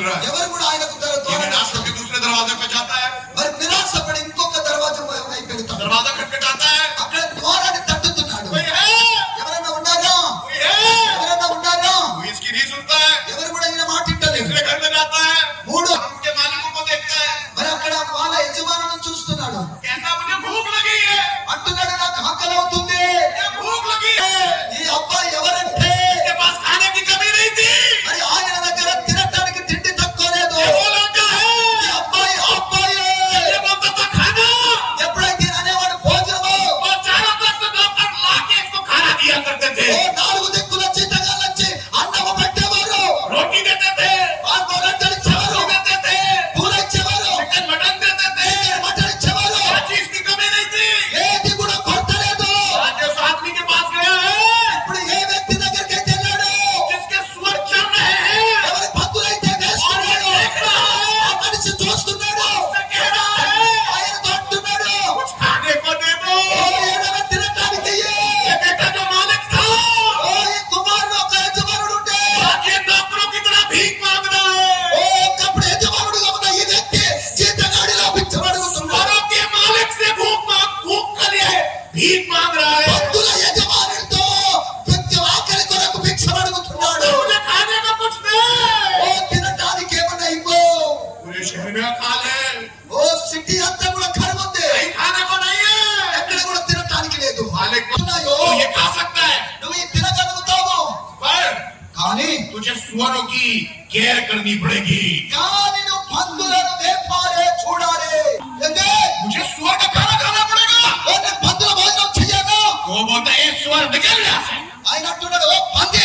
रहा है। ఎవరు కూడా ఆయనకు ये निराश होकर दूसरे दरवाजे पे जाता है, మరి నిరాశపడి ఇంకొక దర్వాజా వైపు వెళ్తాడు. दरवाजा खटखटाता है, అక్కడ ద్వారాన్ని తట్టుతున్నాడు. कोई है, ఎవరైనా ఉన్నారా? कोई है, ఎవరైనా ఉన్నారా? कोई इसकी नहीं सुनता है। ఎవరు కూడా ఈయన మాట వింటలేదు. दूसरे घर में जाता है, మూడు उनके मालिकों को देखता है, మరి అక్కడ వాళ్ళ యజమానులను చూస్తున్నాడు. कहता मुझे भूख लगी है, అంటున్నాడు నాకు ఆకలి అవుతుంది. ये भूख लगी है। ఈ అబ్బాయి ఎవరంటే इसके पास खाने की कमी नहीं थी, మరి ఆయన దగ్గర తినటానికి తిండి తక్కువ లేదు. ये वो लड़का है, ఈ అబ్బాయి ఆ అబ్బాయి ये बोलता था खाना, ఎప్పుడైతే అనేవాడు భోజనము वो चारों तरफ से नौकर लाके इसको खाना दिया करते थे, ఓ నాలుగు దిక్కుల జీతగాళ్ళు వచ్చి అన్నము పెట్టేవారు. रोटी देते थे, వాళ్ళ రొట్టెలు ఇచ్చేవారు, देते थे, కూర ఇచ్చేవారు, चिकन मटन देते थे, మటన్ ఇచ్చేవారు. हर चीज की कमी नहीं थी। ఏది కూడా కొరత లేదు. आज उस आदमी के पास गया है ఇప్పుడు ఏ వ్యక్తి దగ్గరికి వెళ్ళాడు? जिसके सुअर चर रहे हैं, ఎవరి భక్తులైతే వేస్తున్నాడు. ఆ మనిషి చూస్తున్నాడు. उससे कह रहा है ఆయనతో అంటున్నాడు कुछ खाने को दे दो। ఓ ఏమైనా తినటానికి ఇయ్యి. ये बेटा जो मालिक था, ఓ ఈ కుమారుడు ఒక యజమానుడు ఉంటే आज ये नौकरों की तरह भीख मांग रहा है। ఓ ఒకప్పుడు యజమానుడుగా ఉన్న ఈ వ్యక్తి జీతగాడిలా భిక్షమడుగుతున్నాడు. सुअरों के मालिक से भूख कर लिए भीख मांग रहा है। భక్తుల యజమానుడితో వ్యక్తి ఆకలి కొరకు భిక్షమడుగుతున్నాడు. मुझे खाने को कुछ दे। ఓ తినటానికి ఏమన్నా ఇవ్వు. पूरे शहर में अकाल है, ఓ సిటీ అంతా కూడా కరువు ఉంది. कहीं खाने को नहीं है। ఎక్కడ కూడా తినటానికి లేదు. मालिक ఉన్నాయో, तो ये खा सकता है, నువ్వు ఇది తినగలుగుతావు. पर కానీ तुझे सुअरों की केयर करनी पड़ेगी। కానీ నువ్వు పందులను మేపాలే, చూడాలి. అంటే मुझे सुअर का खाना खाना पड़ेगा। ఓ నేను పందుల భోజనం చెయ్యను. वो बोलता है सुअर निकल यहाँ से। ఆయన అంటున్నాడు ఓ పంది